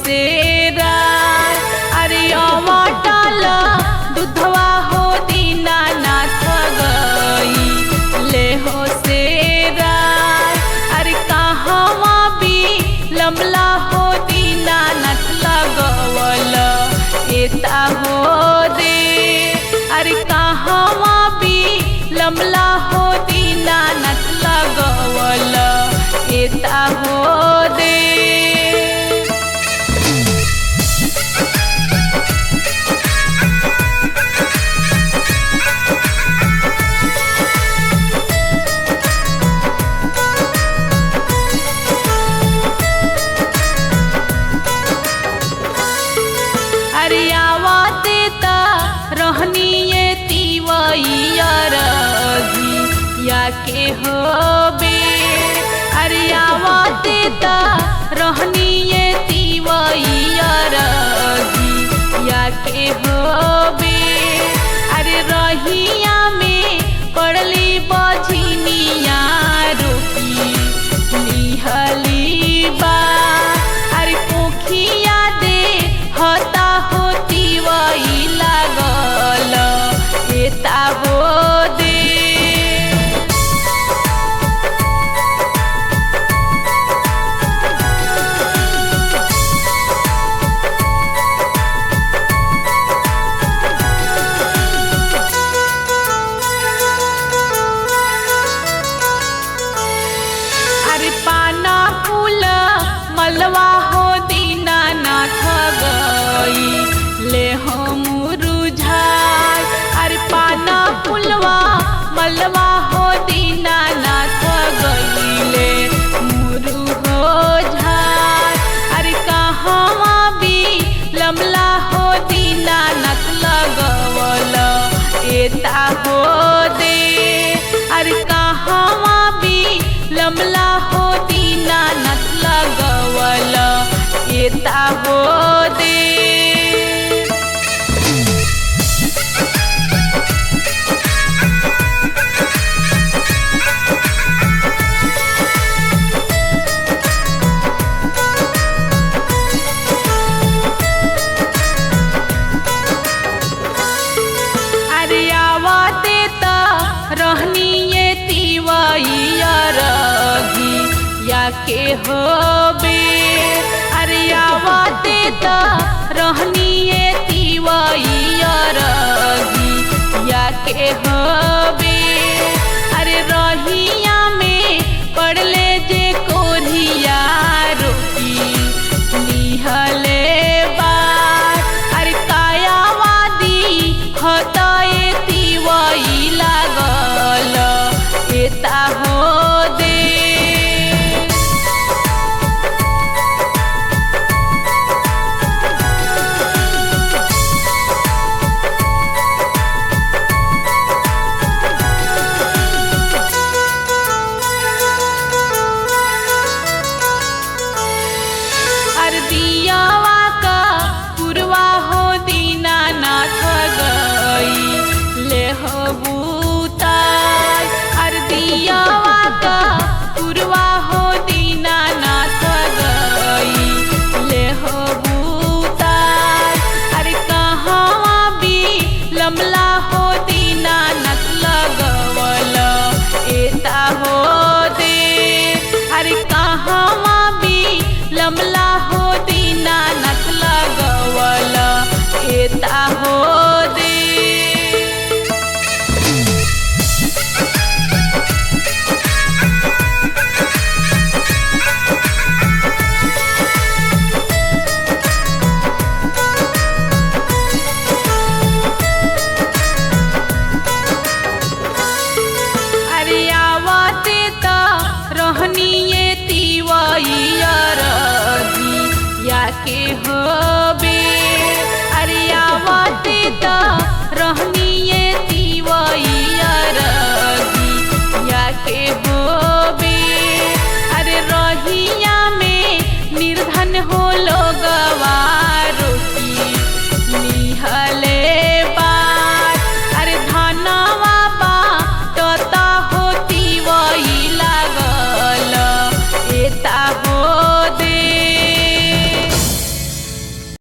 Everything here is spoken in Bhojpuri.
से राय अरे अवटल दूधवा हो दीनानाथ गई ले हो से राय अरे कहवा भी लमला हो दीनानाथ लगवल एता हो दे अरे कहवा भी लमला हो दीनानाथ लगवल एता हो दे। अरे आवते ता रहनी ये तिवैया रघी या के होबे अरे आवते ता रहनी ये तिवैया रघी या के होबे अरे रहिया में पड़ली बझिनिया रोकी निहली बा अरे पोखिया दे हता होती वही लागल एता हो दे। अरे पाना फूल मलवा हो दीनानाथ गई ले हो मुरुझाई अरे पाना फूलवा मलवा हो दीनानाथ गई ले मुरु हो झाई अरे कहवा भी लमला हो दीनानाथ लगवल एता हो दे अरे कहवा भी लमला हो दीनानाथ लगवल एता हो दे। अरे आवते ता रहनी ये तिवैया रघी या के होबे अरे आवते ता रहनी ये तिवैया रघी या के होबे अरे रहिया में पड़ले जे कोरिया रोकी निहले बार अरे कायावादी हताए तिवई लागल एता हो दे। अरे दियावा का पुरवा हो दीनानाथ गई ले हो बूताई अरे दियावा का पुरवा हो दीनानाथ गई ले हो बूताई अरे कहवा भी लमला हो दीनानाथ लगवल एता हो दे अरे कहवा भी लमला हो दीनानाथ लगवल एता हो दे। अरे आवते ता रहनी ये तिवैया रघी या के हो